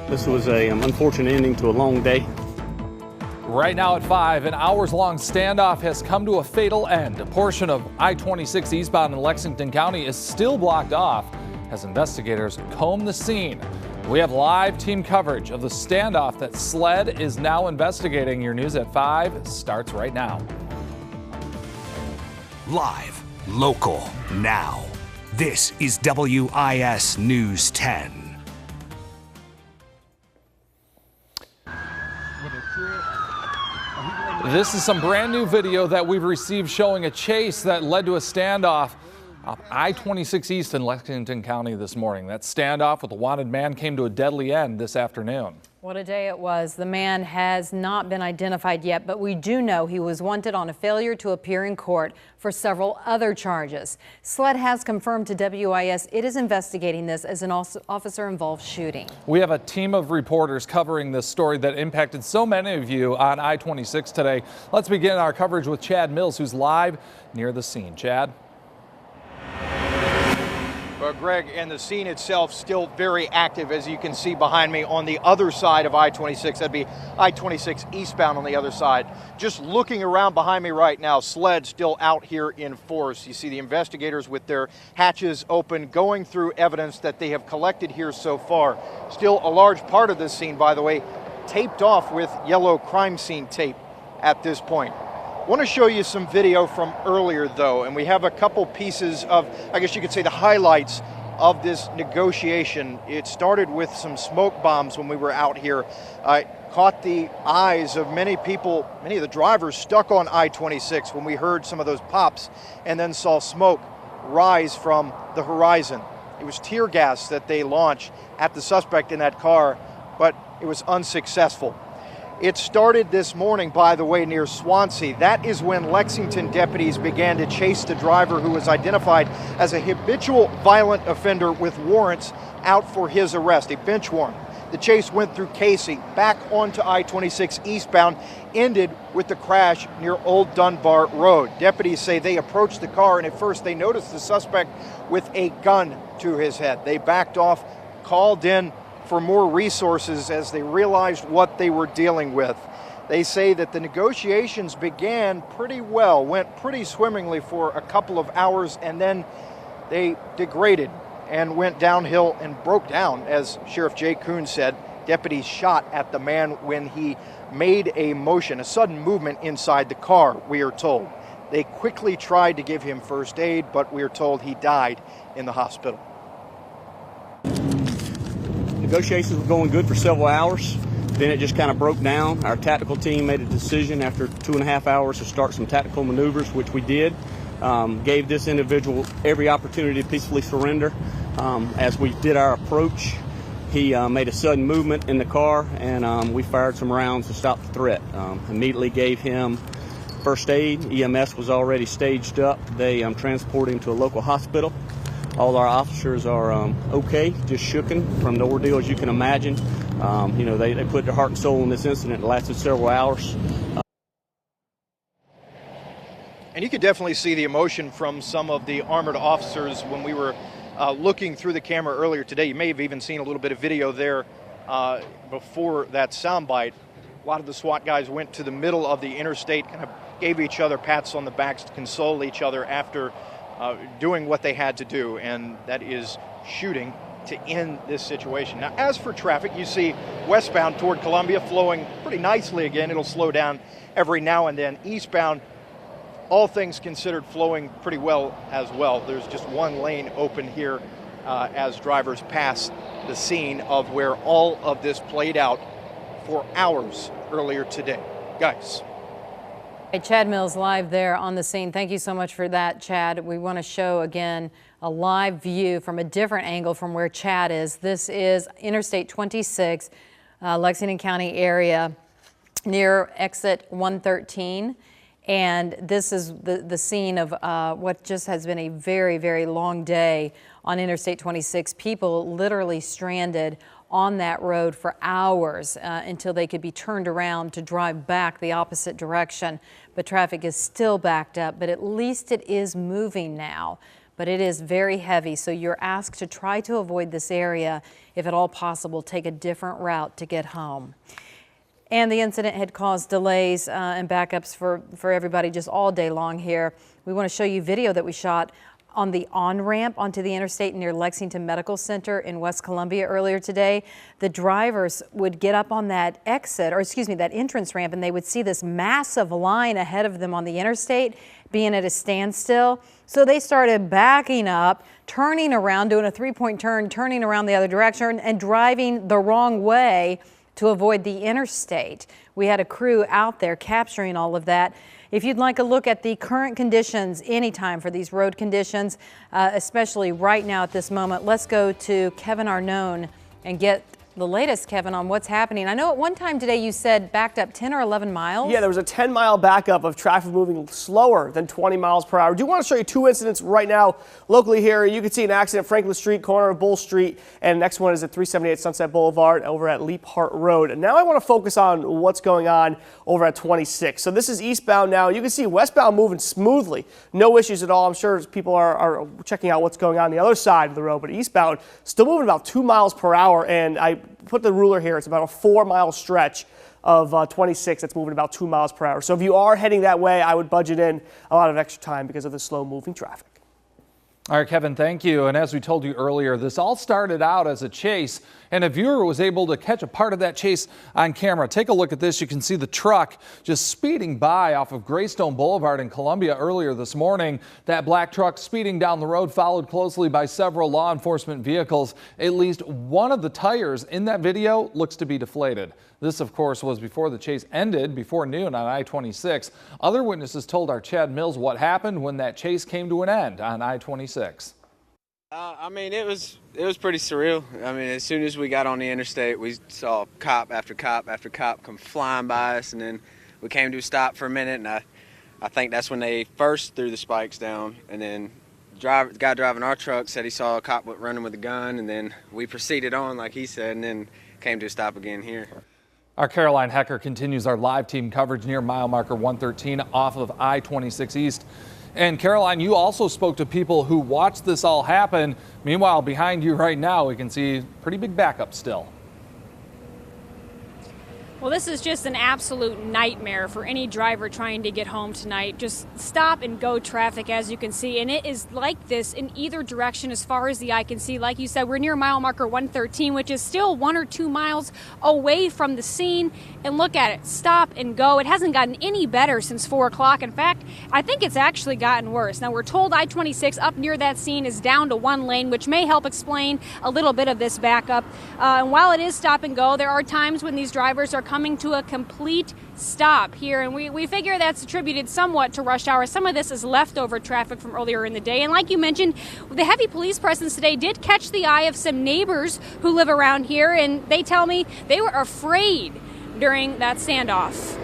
This was a unfortunate ending to a long day. Right now at 5, an hours-long standoff has come to a fatal end. A portion of I26 eastbound in Lexington County is still blocked off as investigators comb the scene. We have live team coverage of the standoff that SLED is now investigating. Your news at 5 starts right now. Live, local, now. This is WIS News 10. This is some brand new video that we've received showing a chase that led to a standoff off I26 East in Lexington County this morning. That standoff with a wanted man came to a deadly end this afternoon. What a day it was. The man has not been identified yet, but we do know he was wanted on a failure to appear in court for several other charges. SLED has confirmed to WIS it is investigating this as an officer-involved shooting. We have a team of reporters covering this story that impacted so many of you on I26 today. Let's begin our coverage with Chad Mills, who's live near the scene. Chad? Well, Greg, and the scene itself still very active, as you can see behind me on the other side of I-26. That'd be I-26 eastbound on the other side. Just looking around behind me right now, SLED still out here in force. You see the investigators with their hatches open, going through evidence that they have collected here so far. Still a large part of this scene, by the way, taped off with yellow crime scene tape at this point. I want to show you some video from earlier, though, and we have a couple pieces of, I guess you could say, the highlights of this negotiation. It started with some smoke bombs when we were out here. Caught the eyes of many people, many of the drivers stuck on I-26 when we heard some of those pops and then saw smoke rise from the horizon. It was tear gas that they launched at the suspect in that car, but it was unsuccessful. It started this morning, by the way, near Swansea. That is when Lexington deputies began to chase the driver who was identified as a habitual violent offender with warrants out for his arrest, a bench warrant. The chase went through Casey, back onto I-26 eastbound, ended with the crash near Old Dunbar Road. Deputies say they approached the car, and at first they noticed the suspect with a gun to his head. They backed off, called in for more resources as they realized what they were dealing with. They say that the negotiations began pretty well, went pretty swimmingly for a couple of hours, and then they degraded and went downhill and broke down, as Sheriff Jay Kuhn said. Deputies shot at the man when he made a motion, a sudden movement inside the car, we are told. They quickly tried to give him first aid, but we are told he died in the hospital. Negotiations were going good for several hours. Then it just kind of broke down. Our tactical team made a decision after 2.5 hours to start some tactical maneuvers, which we did. Gave this individual every opportunity to peacefully surrender. As we did our approach, he made a sudden movement in the car, and we fired some rounds to stop the threat. Immediately gave him first aid. EMS was already staged up. They transported him to a local hospital. All our officers are okay, just shooken from the ordeal, as you can imagine. You know, they put their heart and soul in this incident. It lasted several hours. And you could definitely see the emotion from some of the armored officers when we were looking through the camera earlier today. You may have even seen a little bit of video there before that soundbite. A lot of the SWAT guys went to the middle of the interstate, kind of gave each other pats on the backs to console each other after doing what they had to do, and that is shooting to end this situation. Now, as for traffic, you see westbound toward Columbia flowing pretty nicely again. It'll slow down every now and then. Eastbound, all things considered, flowing pretty well as well. There's just one lane open here as drivers pass the scene of where all of this played out for hours earlier today. Guys. Hey, Chad Mills live there on the scene. Thank you so much for that, Chad. We want to show again a live view from a different angle from where Chad is. This is Interstate 26, Lexington County area near exit 113. And this is the scene of what just has been a very, very long day on Interstate 26. People literally stranded on that road for hours until they could be turned around to drive back the opposite direction. But traffic is still backed up, but at least it is moving now. but it is very heavy. So you're asked to try to avoid this area. If at all possible, take a different route to get home. And the incident had caused delays and backups for everybody just all day long here. We want to show you video that we shot on the on-ramp onto the interstate near Lexington Medical Center in West Columbia earlier today. The drivers would get up on that exit, or excuse me, that entrance ramp, and they would see this massive line ahead of them on the interstate being at a standstill. So they started backing up, turning around, doing a three-point turn, turning around the other direction and driving the wrong way to avoid the interstate. We had a crew out there capturing all of that. If you'd like a look at the current conditions anytime for these road conditions, especially right now at this moment, let's go to Kevin Arnone and get the latest, Kevin, on what's happening. I know at one time today you said backed up 10 or 11 miles. Yeah, there was a 10-mile backup of traffic moving slower than 20 miles per hour. I do want to show you two incidents right now locally here. You can see an accident Franklin Street, corner of Bull Street, and the next one is at 378 Sunset Boulevard over at Leap Hart Road. And now I want to focus on what's going on over at 26. So this is eastbound now. You can see westbound moving smoothly. No issues at all. I'm sure people are checking out what's going on the other side of the road, but eastbound still moving about 2 miles per hour. And I put the ruler here. It's about a 4-mile stretch of 26 that's moving about 2 miles per hour. So if you are heading that way, I would budget in a lot of extra time because of the slow moving traffic. All right, Kevin, thank you. And as we told you earlier, this all started out as a chase, and a viewer was able to catch a part of that chase on camera. Take a look at this. You can see the truck just speeding by off of Greystone Boulevard in Columbia earlier this morning. That black truck speeding down the road, followed closely by several law enforcement vehicles. At least one of the tires in that video looks to be deflated. This, of course, was before the chase ended before noon on I-26. Other witnesses told our Chad Mills what happened when that chase came to an end on I-26. I mean, it was pretty surreal. I mean, as soon as we got on the interstate, we saw cop after cop after cop come flying by us, and then we came to a stop for a minute, and I think that's when they first threw the spikes down, and then the guy driving our truck said he saw a cop running with a gun, and then we proceeded on, like he said, and then came to a stop again here. Our Caroline Hecker continues our live team coverage near mile marker 113 off of I-26 East. And Caroline, you also spoke to people who watched this all happen. Meanwhile, behind you right now, we can see pretty big backup still. Well, this is just an absolute nightmare for any driver trying to get home tonight. Just stop and go traffic, as you can see. And it is like this in either direction as far as the eye can see. Like you said, we're near mile marker 113, which is still 1 or 2 miles away from the scene. And look at it, stop and go. It hasn't gotten any better since 4 o'clock. In fact, I think it's actually gotten worse. Now, we're told I-26 up near that scene is down to 1 lane, which may help explain a little bit of this backup. And while it is stop and go, there are times when these drivers are coming to a complete stop here, and we figure that's attributed somewhat to rush hour. Some of this is leftover traffic from earlier in the day, and like you mentioned, the heavy police presence today did catch the eye of some neighbors who live around here, and they tell me they were afraid during that standoff.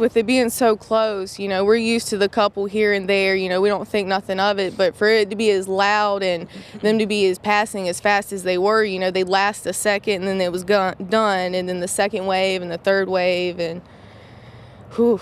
With it being so close, you know, we're used to the couple here and there, you know, we don't think nothing of it, but for it to be as loud and them to be passing as fast as they were, you know, they last a second and then it was done, and then the second wave and the third wave, and whew.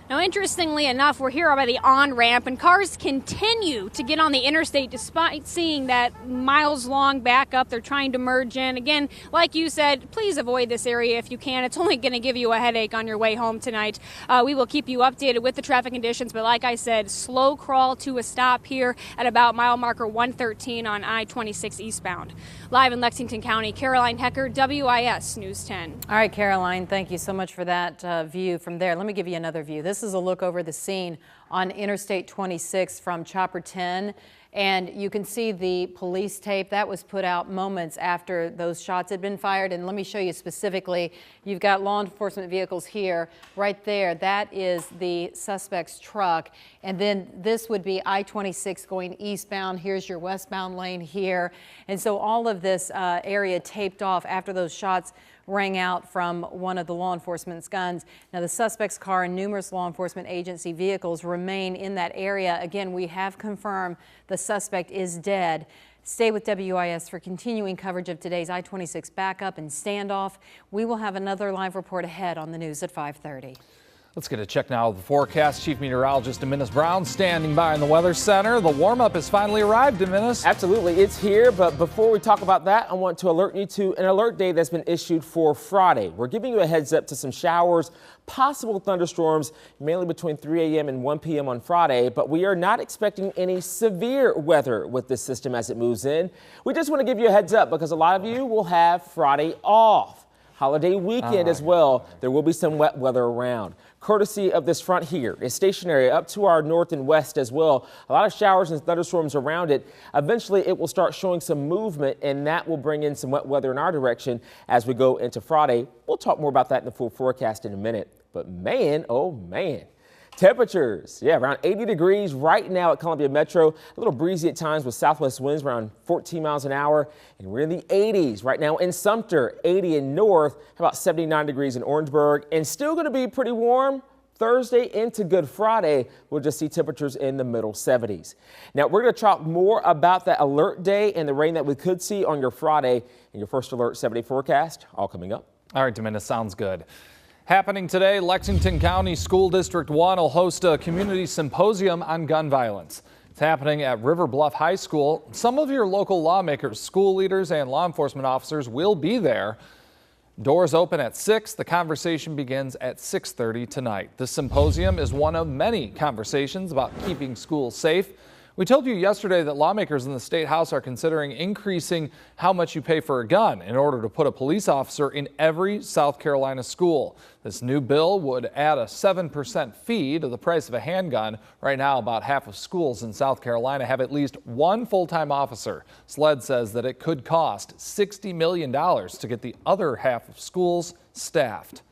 Now, interestingly enough, we're here by the on-ramp, and cars continue to get on the interstate despite seeing that miles-long backup. They're trying to merge in. Again, like you said, please avoid this area if you can. It's only going to give you a headache on your way home tonight. We will keep you updated with the traffic conditions, but like I said, slow crawl to a stop here at about mile marker 113 on I-26 eastbound. Live in Lexington County, Caroline Hecker, WIS News 10. All right, Caroline, thank you so much for that view from there. Let me give you another view. This is a look over the scene on Interstate 26 from Chopper 10, and you can see the police tape that was put out moments after those shots had been fired. And let me show you specifically, you've got law enforcement vehicles here, right there. That is the suspect's truck, and then this would be I-26 going eastbound. Here's your westbound lane here, and so all of this area taped off after those shots rang out from one of the law enforcement's guns. Now, the suspect's car and numerous law enforcement agency vehicles remain in that area. Again, we have confirmed the suspect is dead. Stay with WIS for continuing coverage of today's I-26 backup and standoff. We will have another live report ahead on the news at 5:30. Let's get a check now of the forecast. Chief Meteorologist Dominus Brown standing by in the Weather Center. The warm-up has finally arrived, Dominus. Absolutely, it's here, but before we talk about that, I want to alert you to an alert day that's been issued for Friday. We're giving you a heads up to some showers, possible thunderstorms, mainly between 3 a.m. and 1 p.m. on Friday, but we are not expecting any severe weather with this system as it moves in. We just want to give you a heads up because a lot of you will have Friday off. Holiday weekend as well. There will be some wet weather around. Courtesy of this front here is stationary up to our north and west as well. A lot of showers and thunderstorms around it. Eventually it will start showing some movement and that will bring in some wet weather in our direction as we go into Friday. We'll talk more about that in the full forecast in a minute. But man, oh man. Temperatures, around 80 degrees right now at Columbia Metro. A little breezy at times with southwest winds around 14 miles an hour. And we're in the 80s right now in Sumter, 80 in North, about 79 degrees in Orangeburg. And still going to be pretty warm Thursday into Good Friday. We'll just see temperatures in the middle 70s. Now, we're going to talk more about that alert day and the rain that we could see on your Friday and your first alert 7-day forecast, all coming up. All right, Dominus, sounds good. Happening today, Lexington County School District 1 will host a community symposium on gun violence. It's happening at River Bluff High School. Some of your local lawmakers, school leaders, and law enforcement officers will be there. Doors open at 6. The conversation begins at 6:30 tonight. The symposium is one of many conversations about keeping schools safe. We told you yesterday that lawmakers in the State House are considering increasing how much you pay for a gun in order to put a police officer in every South Carolina school. This new bill would add a 7% fee to the price of a handgun. Right now, about half of schools in South Carolina have at least one full-time officer. SLED says that it could cost $60 million to get the other half of schools staffed.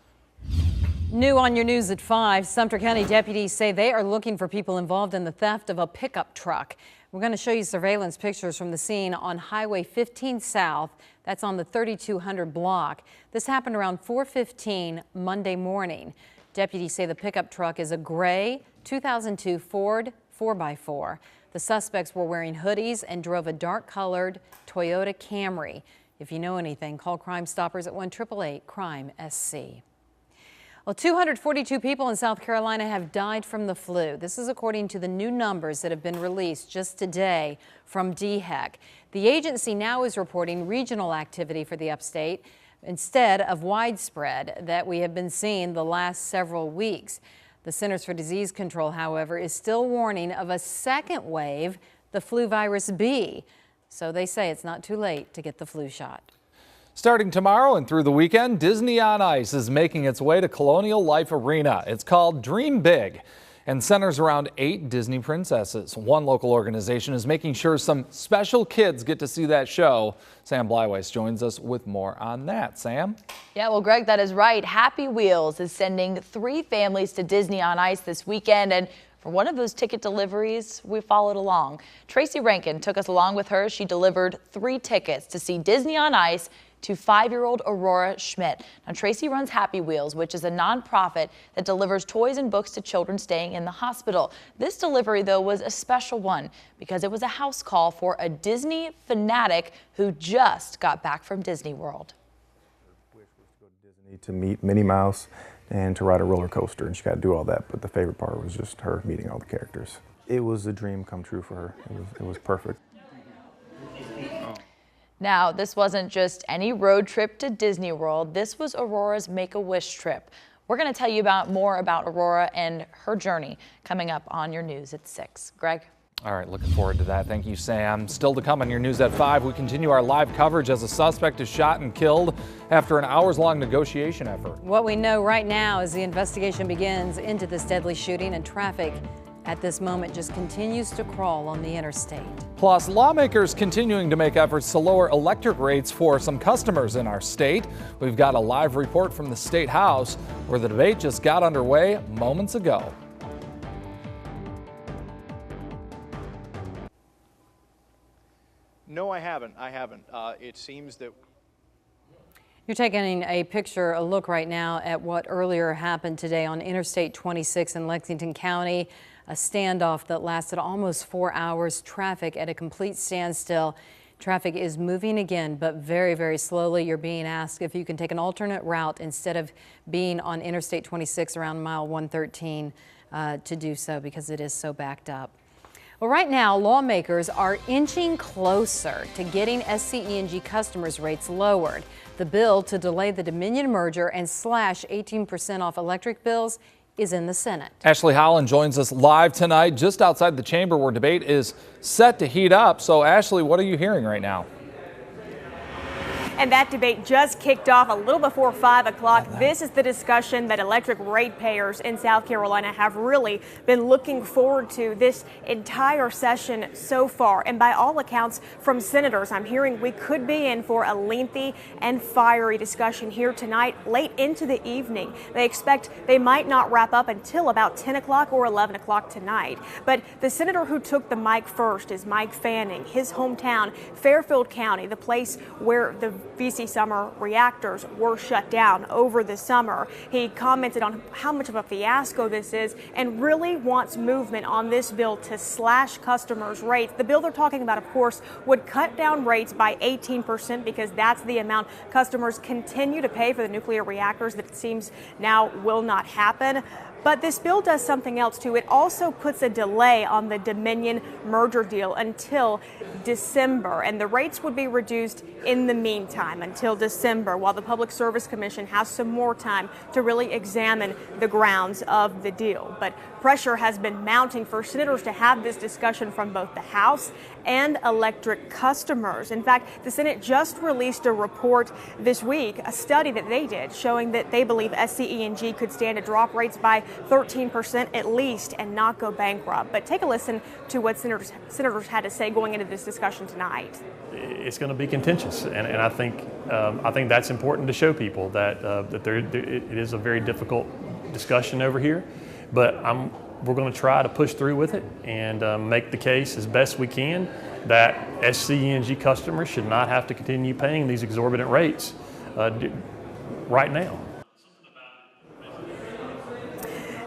New on your news at 5, Sumter County deputies say they are looking for people involved in the theft of a pickup truck. We're going to show you surveillance pictures from the scene on Highway 15 South. That's on the 3200 block. This happened around 4:15 Monday morning. Deputies say the pickup truck is a gray 2002 Ford 4x4. The suspects were wearing hoodies and drove a dark-colored Toyota Camry. If you know anything, call Crime Stoppers at 1-888-CRIME-SC. Well, 242 people in South Carolina have died from the flu. This is according to the new numbers that have been released just today from DHEC. The agency now is reporting regional activity for the upstate instead of widespread that we have been seeing the last several weeks. The Centers for Disease Control, however, is still warning of a second wave, the flu virus B. So they say it's not too late to get the flu shot. Starting tomorrow and through the weekend, Disney on Ice is making its way to Colonial Life Arena. It's called Dream Big and centers around 8 Disney princesses. One local organization is making sure some special kids get to see that show. Sam Bleiweiss joins us with more on that. Sam? Yeah, well, Greg, that is right. Happy Wheels is sending 3 families to Disney on Ice this weekend, and for one of those ticket deliveries, we followed along. Tracy Rankin took us along with her. She delivered 3 tickets to see Disney on Ice to 5-year-old Aurora Schmidt. Now, Tracy runs Happy Wheels, which is a nonprofit that delivers toys and books to children staying in the hospital. This delivery, though, was a special one because it was a house call for a Disney fanatic who just got back from Disney World. Her wish was to go to Disney to meet Minnie Mouse and to ride a roller coaster, and she got to do all that, but the favorite part was just her meeting all the characters. It was a dream come true for her. It was perfect. Now, this wasn't just any road trip to Disney World. This was Aurora's Make-A-Wish trip. We're going to tell you more about Aurora and her journey coming up on your news at 6. Greg? All right, looking forward to that. Thank you, Sam. Still to come on your news at 5, we continue our live coverage as a suspect is shot and killed after an hours-long negotiation effort. What we know right now is the investigation begins into this deadly shooting, and traffic at this moment just continues to crawl on the interstate. Plus, lawmakers continuing to make efforts to lower electric rates for some customers in our state. We've got a live report from the State House where the debate just got underway moments ago. No, I haven't. It seems that You're taking a look right now at what earlier happened today on Interstate 26 in Lexington County. A standoff that lasted almost 4 hours, traffic at a complete standstill. Traffic is moving again, but very, very slowly. You're being asked if you can take an alternate route instead of being on Interstate 26 around mile 113 to do so because it is so backed up. Well, right now, lawmakers are inching closer to getting SCE&G customers' rates lowered. The bill to delay the Dominion merger and slash 18% off electric bills is in the Senate. Ashley Holland joins us live tonight just outside the chamber where debate is set to heat up. So, Ashley, what are you hearing right now? And that debate just kicked off a little before 5 o'clock. This is the discussion that electric ratepayers in South Carolina have really been looking forward to this entire session so far. And by all accounts from senators, I'm hearing we could be in for a lengthy and fiery discussion here tonight, late into the evening. They expect they might not wrap up until about 10 o'clock or 11 o'clock tonight. But the senator who took the mic first is Mike Fanning. His hometown, Fairfield County, the place where the VC Summer reactors were shut down over the summer. He commented on how much of a fiasco this is and really wants movement on this bill to slash customers' rates. The bill they're talking about, of course, would cut down rates by 18% because that's the amount customers continue to pay for the nuclear reactors that it seems now will not happen. But this bill does something else, too. It also puts a delay on the Dominion merger deal until December, and the rates would be reduced in the meantime until December, while the Public Service Commission has some more time to really examine the grounds of the deal. But pressure has been mounting for senators to have this discussion from both the House and electric customers. In fact, the Senate just released a report this week, a study that they did showing that they believe SCE&G could stand to drop rates by 13% at least and not go bankrupt. But take a listen to what senators had to say going into this discussion tonight. It's going to be contentious, and I think that's important to show people that it is a very difficult discussion over here. But we're going to try to push through with it and make the case as best we can that SCE&G customers should not have to continue paying these exorbitant rates right now.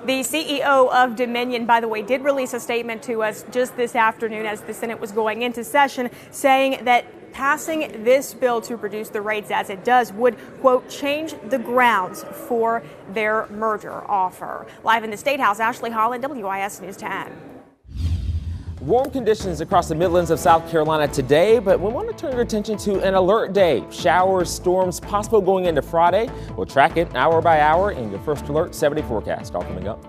The CEO of Dominion, by the way, did release a statement to us just this afternoon as the Senate was going into session, saying that passing this bill to reduce the rates as it does would, quote, change the grounds for their merger offer. Live in the State House, Ashley Holland, WIS News 10. Warm conditions across the Midlands of South Carolina today, but we want to turn your attention to an alert day. Showers, storms possible going into Friday. We'll track it hour by hour in your first alert 7-day forecast. All coming up.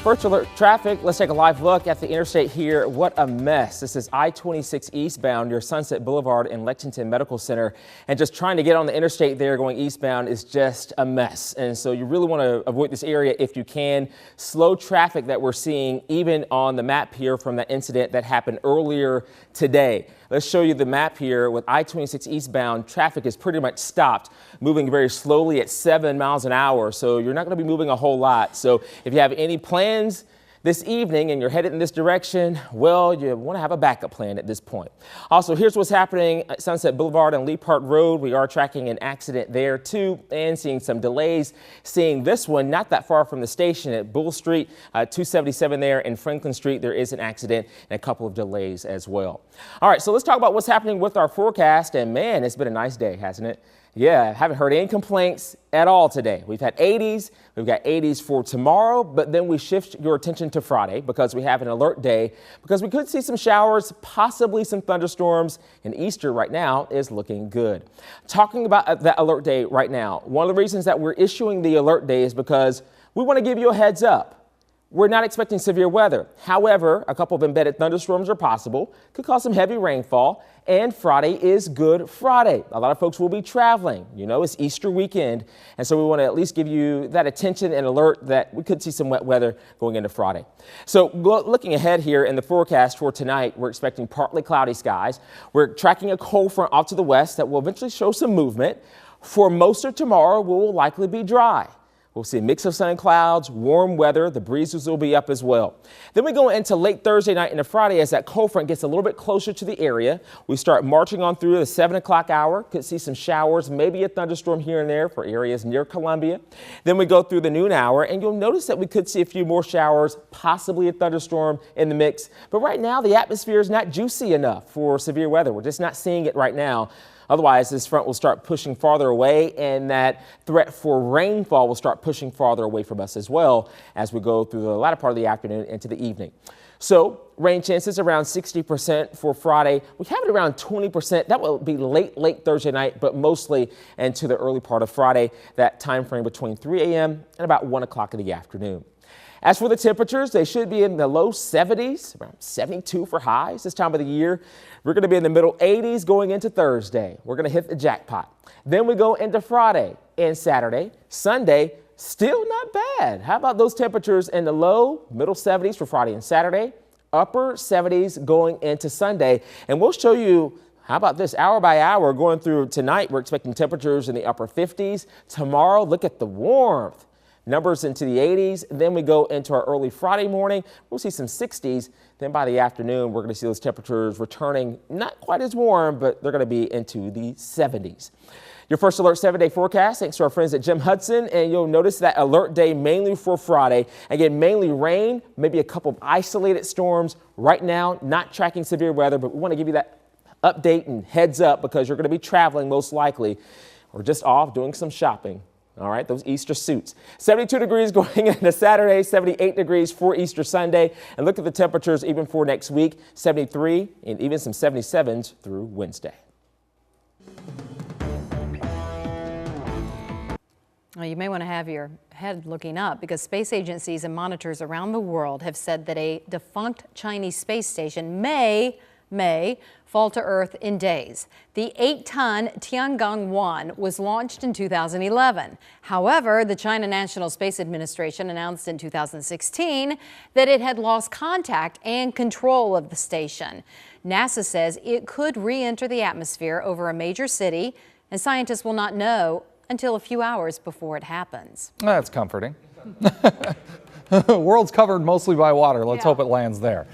First alert traffic, let's take a live look at the interstate here. What a mess. This is I26 eastbound near Sunset Boulevard in Lexington Medical Center. And just trying to get on the interstate there going eastbound is just a mess. And so you really want to avoid this area if you can. Slow traffic that we're seeing even on the map here from that incident that happened earlier today. Let's show you the map here with I26 eastbound. Traffic is pretty much stopped, moving very slowly at 7 miles an hour. So you're not going to be moving a whole lot. So if you have any plans this evening and you're headed in this direction, well, you want to have a backup plan at this point. Also, here's what's happening at Sunset Boulevard and Lee Park Road. We are tracking an accident there too and seeing some delays. Seeing this one not that far from the station at Bull Street, 277 there, and Franklin Street. There is an accident and a couple of delays as well. All right, so let's talk about what's happening with our forecast. And man, it's been a nice day, hasn't it? Yeah, haven't heard any complaints at all today. We've had 80s, we've got 80s for tomorrow, but then we shift your attention to Friday because we have an alert day because we could see some showers, possibly some thunderstorms, and Easter right now is looking good. Talking about that alert day right now, one of the reasons that we're issuing the alert day is because we want to give you a heads up. We're not expecting severe weather. However, a couple of embedded thunderstorms are possible, could cause some heavy rainfall, and Friday is Good Friday. A lot of folks will be traveling. You know, it's Easter weekend, and so we want to at least give you that attention and alert that we could see some wet weather going into Friday. So looking ahead here in the forecast for tonight, we're expecting partly cloudy skies. We're tracking a cold front off to the west that will eventually show some movement. For most of tomorrow, we will likely be dry. We'll see a mix of sun and clouds, warm weather. The breezes will be up as well. Then we go into late Thursday night into Friday as that cold front gets a little bit closer to the area. We start marching on through the 7 o'clock hour. Could see some showers, maybe a thunderstorm here and there for areas near Columbia. Then we go through the noon hour, and you'll notice that we could see a few more showers, possibly a thunderstorm in the mix. But right now, the atmosphere is not juicy enough for severe weather. We're just not seeing it right now. Otherwise, this front will start pushing farther away, and that threat for rainfall will start pushing farther away from us as well as we go through the latter part of the afternoon into the evening. So rain chances around 60% for Friday. We have it around 20%. That will be late Thursday night, but mostly into the early part of Friday, that time frame between 3 a.m. and about 1 o'clock in the afternoon. As for the temperatures, they should be in the low 70s, around 72 for highs this time of the year. We're going to be in the middle 80s going into Thursday. We're going to hit the jackpot. Then we go into Friday and Saturday. Sunday, still not bad. How about those temperatures in the low, middle 70s for Friday and Saturday, upper 70s going into Sunday. And we'll show you, how about this, hour by hour going through tonight. We're expecting temperatures in the upper 50s. Tomorrow, look at the warmth. Numbers into the 80s. Then we go into our early Friday morning. We'll see some 60s. Then by the afternoon, we're going to see those temperatures returning not quite as warm, but they're going to be into the 70s. Your first alert 7-day forecast, thanks to our friends at Jim Hudson. And you'll notice that alert day mainly for Friday. Again, mainly rain, maybe a couple of isolated storms. Right now, not tracking severe weather, but we want to give you that update and heads up because you're going to be traveling most likely or just off doing some shopping. All right, those Easter suits. 72 degrees going into Saturday, 78 degrees for Easter Sunday. And look at the temperatures even for next week, 73 and even some 77s through Wednesday. Well, you may want to have your head looking up because space agencies and monitors around the world have said that a defunct Chinese space station may fall to Earth in days. The 8-ton Tiangong-1 was launched in 2011. However, the China National Space Administration announced in 2016 that it had lost contact and control of the station. NASA says it could re-enter the atmosphere over a major city, and scientists will not know until a few hours before it happens. That's comforting. The world's covered mostly by water. Let's hope it lands there.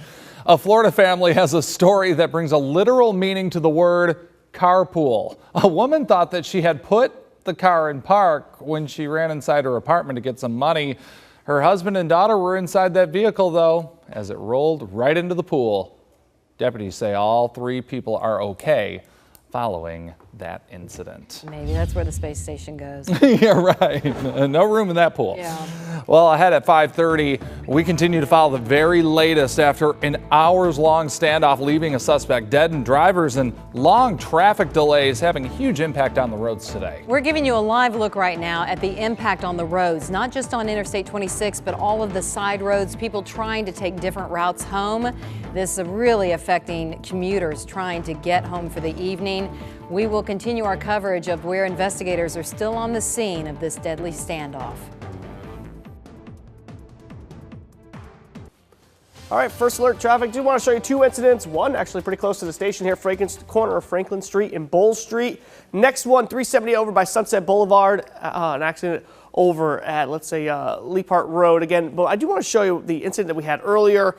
A Florida family has a story that brings a literal meaning to the word carpool. A woman thought that she had put the car in park when she ran inside her apartment to get some money. Her husband and daughter were inside that vehicle, though, as it rolled right into the pool. Deputies say all 3 people are okay following that incident. Maybe that's where the space station goes. Yeah, right. No room in that pool. Yeah. Well, ahead at 5:30, we continue to follow the very latest after an hours-long standoff leaving a suspect dead and drivers and long traffic delays having a huge impact on the roads today. We're giving you a live look right now at the impact on the roads, not just on Interstate 26, but all of the side roads, people trying to take different routes home. This is really affecting commuters trying to get home for the evening. We will continue our coverage of where investigators are still on the scene of this deadly standoff. All right, first alert traffic. Do want to show you 2 incidents. One actually pretty close to the station here, corner of Franklin Street and Bull Street. Next one, 370 over by Sunset Boulevard. An accident over at, let's say, Lee Park Road again. But I do want to show you the incident that we had earlier.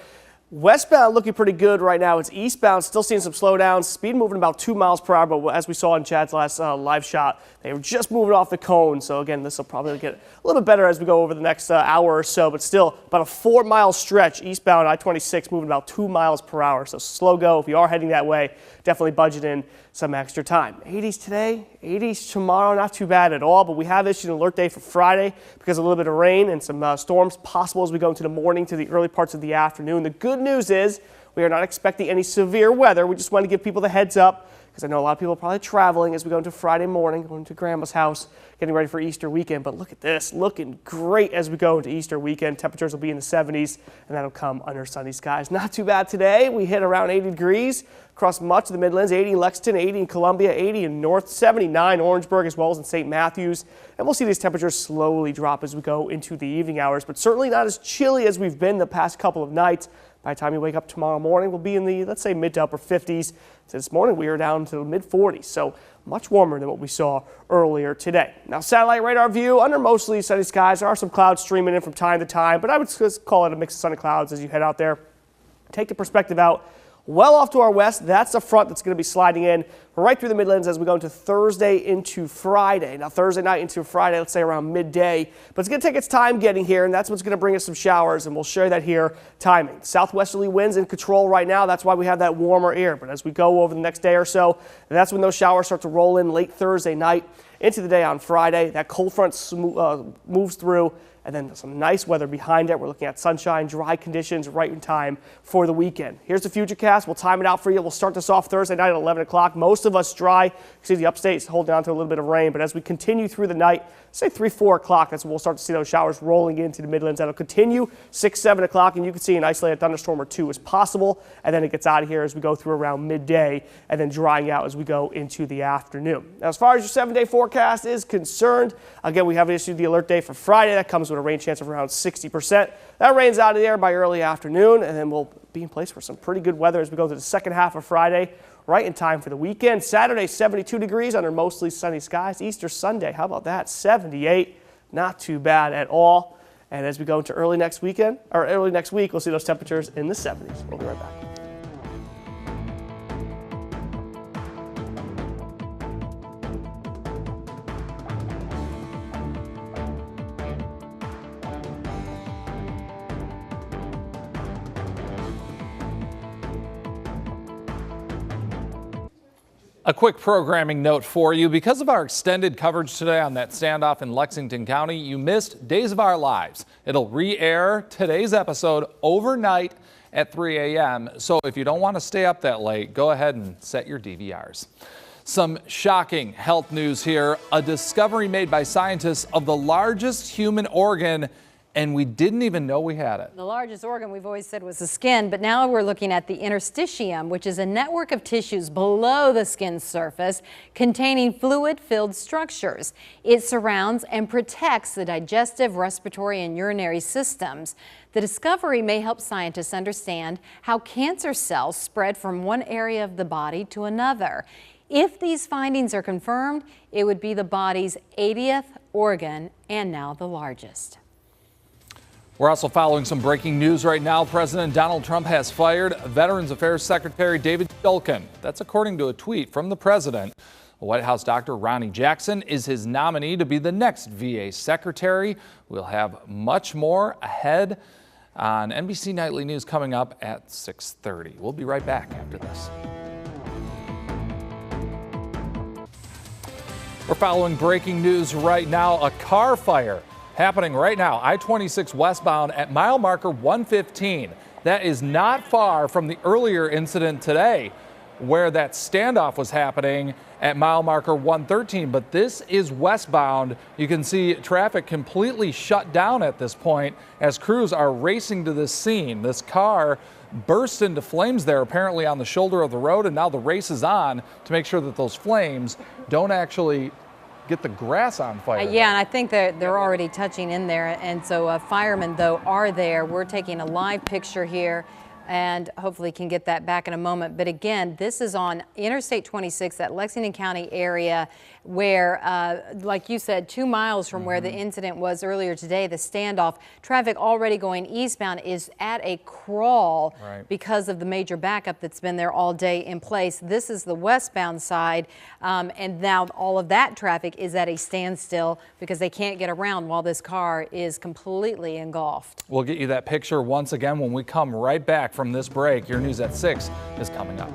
Westbound looking pretty good right now. It's eastbound, still seeing some slowdowns. Speed moving about 2 miles per hour, but as we saw in Chad's last live shot, they were just moving off the cone. So again, this will probably get a little bit better as we go over the next hour or so, but still about a 4-mile stretch eastbound I26 moving about 2 miles per hour. So slow go. If you are heading that way, definitely budget in some extra time. 80s today, 80s tomorrow, not too bad at all, but we have issued an alert day for Friday because of a little bit of rain and some storms possible as we go into the morning to the early parts of the afternoon. The good news is we are not expecting any severe weather. We just want to give people the heads up because I know a lot of people are probably traveling as we go into Friday morning, going to Grandma's house, getting ready for Easter weekend. But look at this, looking great as we go into Easter weekend. Temperatures will be in the 70s, and that'll come under sunny skies. Not too bad today. We hit around 80 degrees across much of the Midlands, 80 in Lexington, 80 in Columbia, 80 in North, 79 Orangeburg, as well as in St. Matthews. And we'll see these temperatures slowly drop as we go into the evening hours, but certainly not as chilly as we've been the past couple of nights. By the time you wake up tomorrow morning, we'll be in the, let's say, mid to upper 50s. So this morning, we are down to the mid 40s. So much warmer than what we saw earlier today. Now, satellite radar view under mostly sunny skies. There are some clouds streaming in from time to time, but I would just call it a mix of sun and clouds as you head out there. Take the perspective out. Well off to our west, that's the front that's going to be sliding in right through the Midlands as we go into Thursday into Friday. Now, Thursday night into Friday, let's say around midday, but it's going to take its time getting here, and that's what's going to bring us some showers, and we'll share that here timing. Southwesterly winds in control right now. That's why we have that warmer air, but as we go over the next day or so, that's when those showers start to roll in late Thursday night into the day on Friday. That cold front moves through, and then some nice weather behind it. We're looking at sunshine, dry conditions right in time for the weekend. Here's the futurecast. We'll time it out for you. We'll start this off Thursday night at 11 o'clock. Most of us dry. You see the upstate is holding on to a little bit of rain, but as we continue through the night, say 3, 4 o'clock, that's when we'll start to see those showers rolling into the Midlands. That'll continue 6, 7 o'clock, and you can see an isolated thunderstorm or two is possible, and then it gets out of here as we go through around midday, and then drying out as we go into the afternoon. Now, as far as your 7-day forecast is concerned, again, we have issued the alert day for Friday. That comes with a rain chance of around 60%. That rain's out of there by early afternoon, and then we'll be in place for some pretty good weather as we go to the second half of Friday, right in time for the weekend. Saturday, 72 degrees under mostly sunny skies. Easter Sunday, how about that? 78, not too bad at all. And as we go into early next week, we'll see those temperatures in the 70s. We'll be right back. A quick programming note for you. Because of our extended coverage today on that standoff in Lexington County, you missed Days of Our Lives. It'll re-air today's episode overnight at 3 a.m. So if you don't want to stay up that late, go ahead and set your DVRs. Some shocking health news here. A discovery made by scientists of the largest human organ, and we didn't even know we had it. The largest organ we've always said was the skin, but now we're looking at the interstitium, which is a network of tissues below the skin's surface containing fluid-filled structures. It surrounds and protects the digestive, respiratory, and urinary systems. The discovery may help scientists understand how cancer cells spread from one area of the body to another. If these findings are confirmed, it would be the body's 80th organ and now the largest. We're also following some breaking news right now. President Donald Trump has fired Veterans Affairs Secretary David Shulkin. That's according to a tweet from the president. White House doctor Ronnie Jackson is his nominee to be the next VA secretary. We'll have much more ahead on NBC Nightly News coming up at 6:30. We'll be right back after this. We're following breaking news right now. A car fire happening right now, I26 westbound at mile marker 115. That is not far from the earlier incident today where that standoff was happening at mile marker 113, but this is westbound. You can see traffic completely shut down at this point as crews are racing to this scene. This car burst into flames there apparently on the shoulder of the road, and now the race is on to make sure that those flames don't actually get the grass on fire. Yeah, and I think they're already touching in there, and so firemen, though, are there. We're taking a live picture here and hopefully can get that back in a moment. But again, this is on Interstate 26, that Lexington County area where, like you said, 2 miles from where the incident was earlier today, the standoff. Traffic already going eastbound is at a crawl because of the major backup that's been there all day in place. This is the westbound side, and now all of that traffic is at a standstill because they can't get around while this car is completely engulfed. We'll get you that picture once again when we come right back from this break. Your news at 6 is coming up.